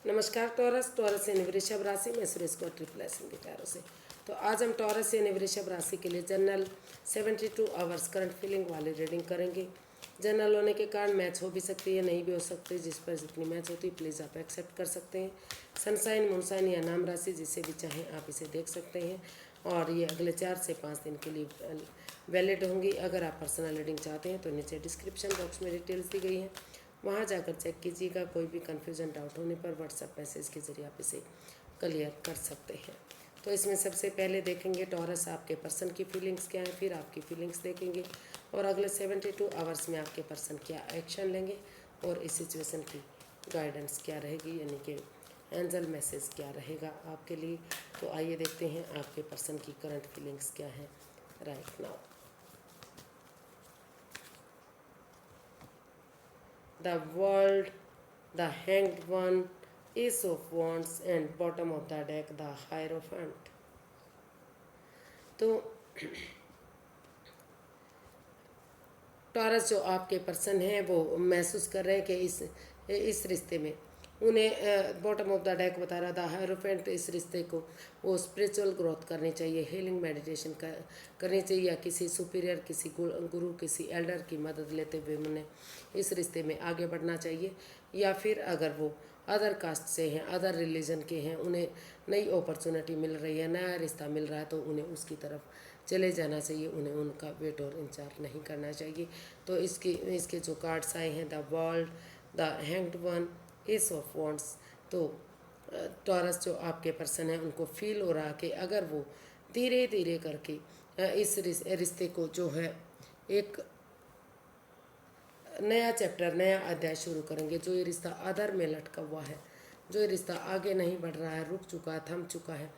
नमस्कार टॉरस यानी वृषभ राशि में सुरेश को ट्रिपल एस के प्यारों से। तो आज हम टॉरस यानी वृषभ राशि के लिए जनरल 72 आवर्स करंट फीलिंग वाली रीडिंग करेंगे। जनरल होने के कारण मैच हो भी सकती है, नहीं भी हो सकती। जिस पर जितनी मैच होती है प्लीज़ आप एक्सेप्ट कर सकते हैं। सनसाइन, मूनसाइन या नाम राशि जिसे भी चाहें आप इसे देख सकते हैं। और ये अगले 4 से 5 दिन के लिए वैलिड होंगी। अगर आप पर्सनल रीडिंग चाहते हैं तो नीचे डिस्क्रिप्शन बॉक्स में डिटेल्स दी गई हैं, वहाँ जाकर चेक कीजिएगा। कोई भी कन्फ्यूजन डाउट होने पर व्हाट्सएप मैसेज के ज़रिए आप इसे क्लियर कर सकते हैं। तो इसमें सबसे पहले देखेंगे टॉरस आपके पर्सन की फीलिंग्स क्या है, फिर आपकी फीलिंग्स देखेंगे और अगले 72 आवर्स में आपके पर्सन क्या एक्शन लेंगे और इस सिचुएशन की गाइडेंस क्या रहेगी, यानी कि एंजल मैसेज क्या रहेगा आपके लिए। तो आइए देखते हैं आपके पर्सन की करंट फीलिंग्स क्या है right now. The world, the hanged one, ace of wands and bottom of the deck the hierophant। तो टॉरस जो आपके पर्सन हैं वो महसूस कर रहे हैं कि इस रिश्ते में उन्हें बॉटम ऑफ द डेक बता रहा था हायरोफेंट, इस रिश्ते को वो स्पिरिचुअल ग्रोथ करनी चाहिए, हीलिंग मेडिटेशन करनी चाहिए या किसी सुपीरियर, किसी गुरु, किसी एल्डर की मदद लेते हुए उन्हें इस रिश्ते में आगे बढ़ना चाहिए। या फिर अगर वो अदर कास्ट से हैं, अदर रिलीजन के हैं, उन्हें नई अपॉर्चुनिटी मिल रही है, नया रिश्ता मिल रहा है तो उन्हें उसकी तरफ चले जाना चाहिए, उन्हें उनका वेट और इंतजार नहीं करना चाहिए। तो इसके जो कार्ड्स आए हैं, the world, the hanged one, S of wands. तो टॉरस जो आपके पर्सन है उनको फील हो रहा कि अगर वो धीरे धीरे करके इस रिश्ते को जो है एक नया चैप्टर, नया अध्याय शुरू करेंगे। जो ये रिश्ता अधर में लटका हुआ है, जो ये रिश्ता आगे नहीं बढ़ रहा है, रुक चुका है, थम चुका है,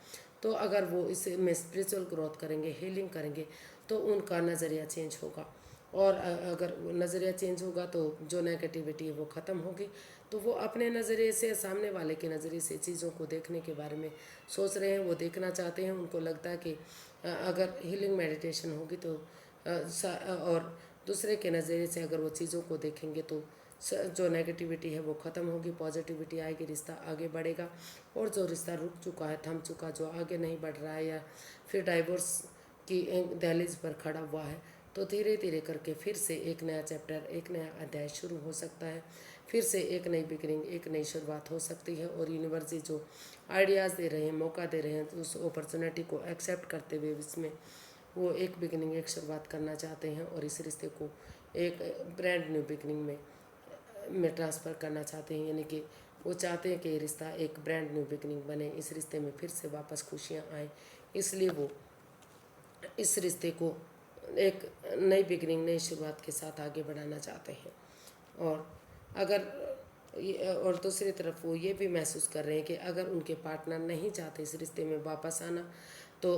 तो अगर वो इसमें स्पिरिचुअल ग्रोथ करेंगे, हीलिंग करेंगे तो उनका नज़रिया चेंज होगा। और अगर नज़रिया चेंज होगा तो जो नेगेटिविटी है वो ख़त्म होगी। तो वो अपने नज़रिए से, सामने वाले के नज़रिए से चीज़ों को देखने के बारे में सोच रहे हैं, वो देखना चाहते हैं। उनको लगता है कि अगर हीलिंग मेडिटेशन होगी तो और दूसरे के नज़रिए से अगर वो चीज़ों को देखेंगे तो जो नेगेटिविटी है वो ख़त्म होगी, पॉजिटिविटी आएगी, रिश्ता आगे बढ़ेगा। और जो रिश्ता रुक चुका है, थम चुका, जो आगे नहीं बढ़ रहा है या फिर डाइवोर्स की दहलीज पर खड़ा हुआ है, तो धीरे धीरे करके फिर से एक नया चैप्टर, एक नया अध्याय शुरू हो सकता है। फिर से एक नई बिगनिंग, एक नई शुरुआत हो सकती है। और यूनिवर्स जो आइडियाज़ दे रहे हैं, मौका दे रहे हैं, तो उस अपॉर्चुनिटी को एक्सेप्ट करते हुए इसमें वो एक बिगनिंग, एक शुरुआत करना चाहते हैं और इस रिश्ते को एक ब्रांड न्यू बिगनिंग में ट्रांसफ़र करना चाहते हैं। यानी कि वो चाहते हैं कि ये रिश्ता एक ब्रांड न्यू बिगनिंग बने, इस रिश्ते में फिर से वापस खुशियाँ आएँ। इसलिए वो इस रिश्ते को एक नई बिगनिंग, नई शुरुआत के साथ आगे बढ़ाना चाहते हैं। और अगर और दूसरी तरफ वो ये भी महसूस कर रहे हैं कि अगर उनके पार्टनर नहीं चाहते इस रिश्ते में वापस आना तो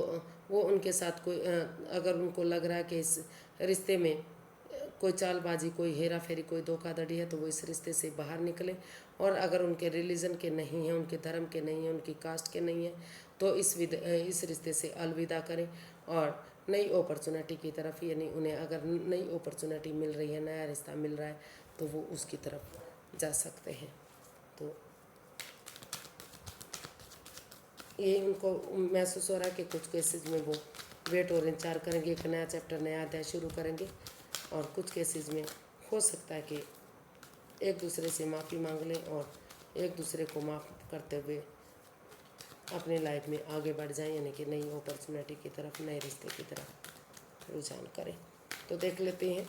वो उनके साथ कोई अगर उनको लग रहा है कि इस रिश्ते में कोई चालबाजी, कोई हेरा फेरी, कोई धोखाधड़ी है तो वो इस रिश्ते से बाहर निकले। और अगर उनके रिलीजन के नहीं हैं, उनके धर्म के नहीं हैं, उनकी कास्ट के नहीं हैं तो इस रिश्ते से अलविदा करें और नई अपॉर्चुनिटी की तरफ, यानी उन्हें अगर नई अपॉर्चुनिटी मिल रही है, नया रिश्ता मिल रहा है तो वो उसकी तरफ जा सकते हैं। तो ये उनको महसूस हो रहा है कि कुछ केसेस में वो वेट और इंतजार करेंगे, एक नया चैप्टर, नया अध्याय शुरू करेंगे। और कुछ केसेस में हो सकता है कि एक दूसरे से माफ़ी मांग लें और एक दूसरे को माफ़ करते हुए अपनी लाइफ में आगे बढ़ जाएं, यानी कि नई अपॉर्चुनिटी की तरफ, नए रिश्ते की तरफ रुझान करें। तो देख लेते हैं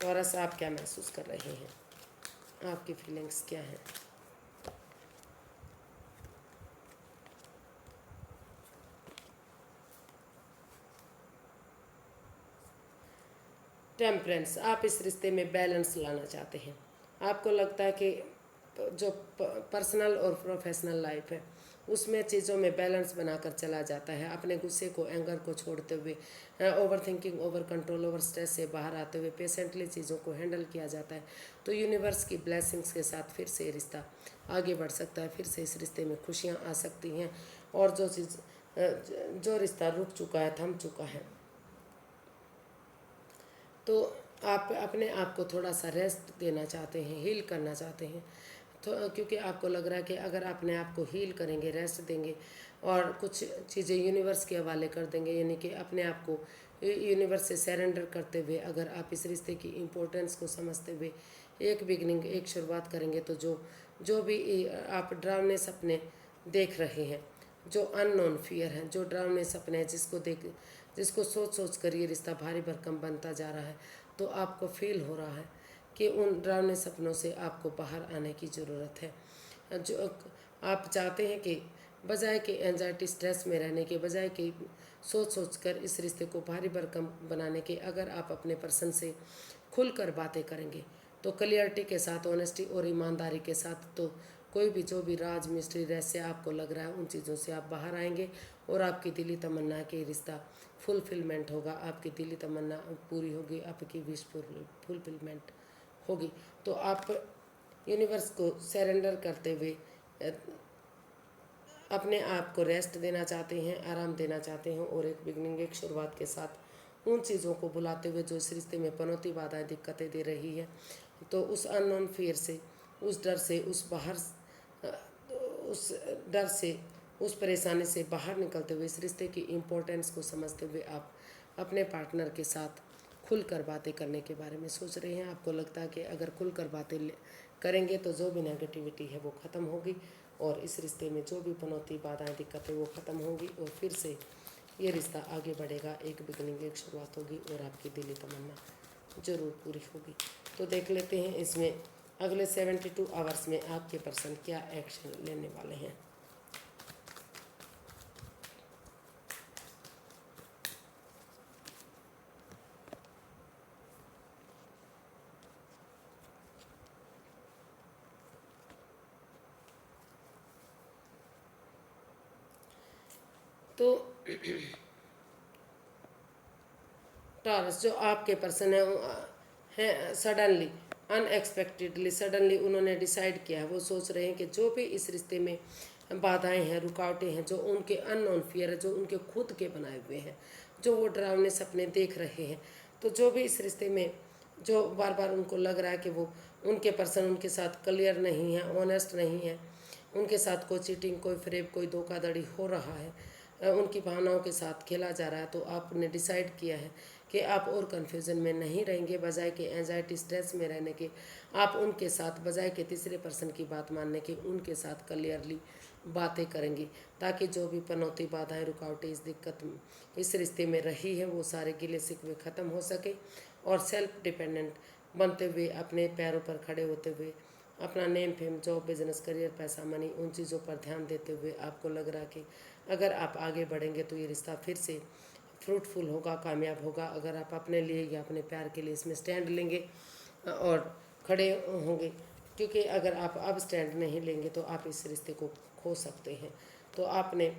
टॉरस आप क्या महसूस कर रहे हैं, आपकी फीलिंग्स क्या हैं। टेम्परेंस, आप इस रिश्ते में बैलेंस लाना चाहते हैं। आपको लगता है कि जो पर्सनल और प्रोफेशनल लाइफ है उसमें चीज़ों में बैलेंस बनाकर चला जाता है। अपने गुस्से को, एंगर को छोड़ते हुए, over thinking, over control, over stress से बाहर आते हुए पेशेंटली चीज़ों को हैंडल किया जाता है। तो यूनिवर्स की ब्लेसिंग्स के साथ फिर से रिश्ता आगे बढ़ सकता है, फिर से इस रिश्ते में खुशियाँ आ सकती हैं। और जो रिश्ता रुक चुका है, थम चुका है, तो आप अपने आप को थोड़ा सा रेस्ट देना चाहते हैं, हील करना चाहते हैं। तो क्योंकि आपको लग रहा है कि अगर अपने आप को हील करेंगे, रेस्ट देंगे और कुछ चीज़ें यूनिवर्स के हवाले कर देंगे, यानी कि अपने आप को यूनिवर्स से सरेंडर करते हुए, अगर आप इस रिश्ते की इम्पोर्टेंस को समझते हुए एक बिगनिंग, एक शुरुआत करेंगे, तो जो जो भी आप डरावने सपने देख रहे हैं, जो अननोन फियर हैं, जो डरावने सपने हैं, जिसको सोच सोच कर ये रिश्ता भारी भरकम बनता जा रहा है, तो आपको फील हो रहा है कि उन डरावने सपनों से आपको बाहर आने की ज़रूरत है। जो आप चाहते हैं कि बजाय कि एंजाइटी स्ट्रेस में रहने के बजाय कि सोच सोच कर इस रिश्ते को भारी भरकम बनाने के, अगर आप अपने पर्सन से खुलकर बातें करेंगे, तो क्लियरिटी के साथ, ऑनेस्टी और ईमानदारी के साथ, तो कोई भी जो भी राज मिस्ट्री रहस्य आपको लग रहा है, उन चीज़ों से आप बाहर आएंगे और आपकी दिली तमन्ना है कि रिश्ता फुलफिलमेंट होगा, आपकी दिली तमन्ना पूरी होगी, आपकी विश फुलफिलमेंट होगी। तो आप यूनिवर्स को सरेंडर करते हुए अपने आप को रेस्ट देना चाहते हैं, आराम देना चाहते हैं, और एक बिगनिंग, एक शुरुआत के साथ उन चीज़ों को बुलाते हुए जो इस रिश्ते में पनौती, बाधाएं, दिक्कतें दे रही है, तो उस अननोन फियर से, उस डर से, उस डर से, उस परेशानी से बाहर निकलते हुए इस रिश्ते की इम्पोर्टेंस को समझते हुए आप अपने पार्टनर के साथ खुलकर बातें करने के बारे में सोच रहे हैं। आपको लगता है कि अगर खुलकर बातें करेंगे तो जो भी नेगेटिविटी है वो ख़त्म होगी, और इस रिश्ते में जो भी पनौती, बाधाएं, दिक्कतें वो ख़त्म होंगी, और फिर से ये रिश्ता आगे बढ़ेगा, एक बिगनिंग, एक शुरुआत होगी, और आपकी दिली तमन्ना ज़रूर पूरी होगी। तो देख लेते हैं इसमें अगले 72 आवर्स में आपके पर्सन क्या एक्शन लेने वाले हैं। तो टॉरस, जो आपके पर्सन है सडनली, अनएक्सपेक्टेडली, सडनली उन्होंने डिसाइड किया है, वो सोच रहे हैं कि जो भी इस रिश्ते में बाधाएं हैं, रुकावटें हैं, जो उनके अननोन फियर है, जो उनके खुद के बनाए हुए हैं, जो वो डरावने सपने देख रहे हैं, तो जो भी इस रिश्ते में जो बार बार उनको लग रहा है कि वो उनके पर्सन उनके साथ क्लियर नहीं है, ऑनेस्ट नहीं है, उनके साथ कोई चीटिंग, कोई फ्रेब, कोई धोखाधड़ी हो रहा है, उनकी भावनाओं के साथ खेला जा रहा है, तो आपने डिसाइड किया है कि आप और कन्फ्यूज़न में नहीं रहेंगे, बजाय के एंजाइटी स्ट्रेस में रहने के, आप उनके साथ बजाय के तीसरे पर्सन की बात मानने के उनके साथ क्लियरली बातें करेंगी, ताकि जो भी पनौती, बाधाएं, रुकावटें इस रिश्ते में रही है, वो सारे गिले शिकवे ख़त्म हो सके, और सेल्फ डिपेंडेंट बनते हुए, अपने पैरों पर खड़े होते हुए, अपना name, fame, job, business, career, पैसा, मनी, उन चीज़ों पर ध्यान देते हुए आपको लग रहा है कि अगर आप आगे बढ़ेंगे तो ये रिश्ता फिर से फ्रूटफुल होगा, कामयाब होगा, अगर आप अपने लिए या अपने प्यार के लिए इसमें स्टैंड लेंगे और खड़े होंगे, क्योंकि अगर आप अब स्टैंड नहीं लेंगे तो आप इस रिश्ते को खो सकते हैं। तो आपने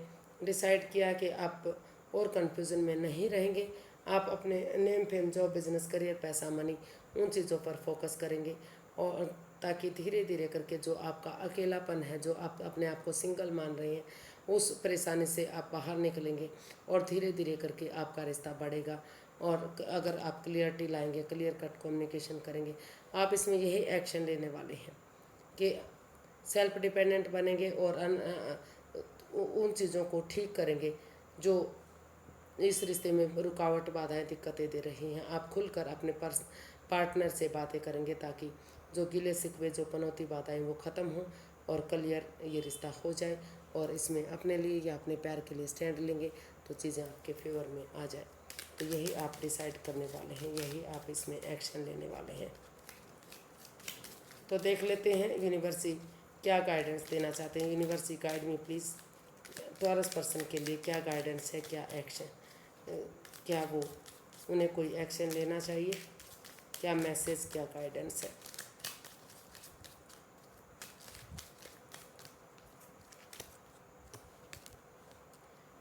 डिसाइड किया कि आप और कन्फ्यूज़न में नहीं रहेंगे, आप अपने name, fame, job, business, career, पैसा, मनी, उन चीज़ों पर फोकस करेंगे, और ताकि धीरे धीरे करके जो आपका अकेलापन है, जो आप अपने आप को सिंगल मान रहे हैं, उस परेशानी से आप बाहर निकलेंगे, और धीरे धीरे करके आपका रिश्ता बढ़ेगा। और अगर आप क्लियरिटी लाएंगे, क्लियर कट कम्युनिकेशन करेंगे, आप इसमें यही एक्शन लेने वाले हैं कि सेल्फ डिपेंडेंट बनेंगे, और उन चीज़ों को ठीक करेंगे जो इस रिश्ते में रुकावट, बाधाएं, दिक्कतें दे रही हैं। आप खुलकर अपने पार्टनर से बातें करेंगे, ताकि जो गिले शिकवे, जो पनौती, बाधाएं, वो ख़त्म हो, और क्लियर ये रिश्ता हो जाए, और इसमें अपने लिए या अपने प्यार के लिए स्टैंड लेंगे तो चीज़ें आपके फेवर में आ जाए। तो यही आप डिसाइड करने वाले हैं, यही आप इसमें एक्शन लेने वाले हैं। तो देख लेते हैं यूनिवर्सिटी क्या गाइडेंस देना चाहते हैं। University guide me please, taurus person के लिए क्या गाइडेंस है, क्या एक्शन, क्या वो उन्हें कोई एक्शन लेना चाहिए, क्या मैसेज, क्या गाइडेंस है।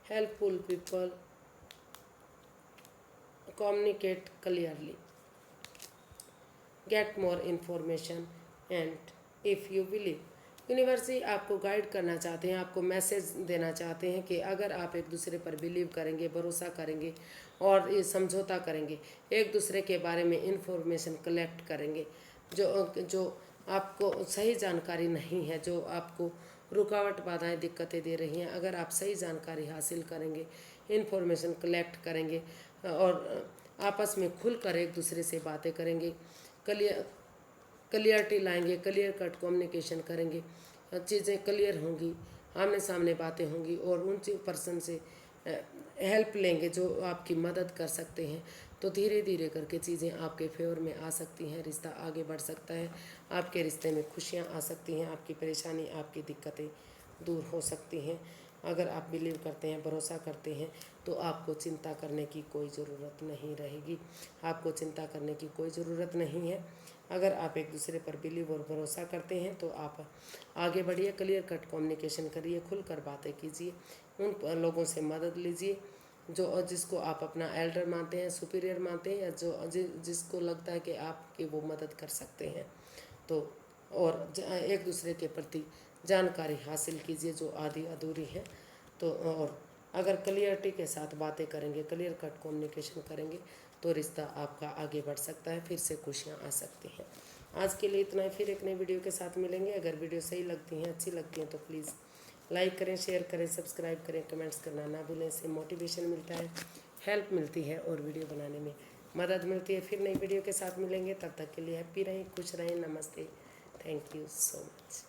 Helpful people, communicate clearly, get more information, and if you believe। University आपको गाइड करना चाहते हैं, आपको मैसेज देना चाहते हैं कि अगर आप एक दूसरे पर बिलीव करेंगे, भरोसा करेंगे, और ये समझौता करेंगे, एक दूसरे के बारे में इंफॉर्मेशन कलेक्ट करेंगे, जो जो आपको सही जानकारी नहीं है जो आपको रुकावट बाधाएं दिक्कतें दे रही हैं। अगर आप सही जानकारी हासिल करेंगे, इन्फॉर्मेशन कलेक्ट करेंगे और आपस में खुलकर एक दूसरे से बातें करेंगे, क्लियरिटी लाएंगे, क्लियर कट कम्युनिकेशन करेंगे, चीज़ें क्लियर होंगी, आमने सामने बातें होंगी और उन पर्सन से हेल्प लेंगे जो आपकी मदद कर सकते हैं, तो धीरे धीरे करके चीज़ें आपके फेवर में आ सकती हैं, रिश्ता आगे बढ़ सकता है, आपके रिश्ते में खुशियाँ आ सकती हैं, आपकी परेशानी, आपकी दिक्कतें दूर हो सकती हैं। अगर आप बिलीव करते हैं, भरोसा करते हैं, तो आपको चिंता करने की कोई ज़रूरत नहीं रहेगी। आपको चिंता करने की कोई ज़रूरत नहीं है। अगर आप एक दूसरे पर बिलीव और भरोसा करते हैं तो आप आगे बढ़िए, क्लियर कट कम्युनिकेशन करिए, खुलकर बातें कीजिए, उन लोगों से मदद लीजिए जो जिसको आप अपना एल्डर मानते हैं, सुपीरियर मानते हैं, या जिसको लगता है कि आपकी वो मदद कर सकते हैं। तो और एक दूसरे के प्रति जानकारी हासिल कीजिए जो आधी अधूरी है। तो और अगर क्लियरिटी के साथ बातें करेंगे, क्लियर कट कम्युनिकेशन करेंगे, तो रिश्ता आपका आगे बढ़ सकता है, फिर से खुशियाँ आ सकती हैं। आज के लिए इतना ही, फिर एक नई वीडियो के साथ मिलेंगे। अगर वीडियो सही लगती हैं, अच्छी लगती हैं, तो प्लीज़ लाइक करें, शेयर करें, सब्सक्राइब करें, कमेंट्स करना ना भूलें। इससे मोटिवेशन मिलता है, हेल्प मिलती है और वीडियो बनाने में मदद मिलती है। फिर नई वीडियो के साथ मिलेंगे, तब तक के लिए हैप्पी रहें, खुश रहें। नमस्ते, थैंक यू सो मच।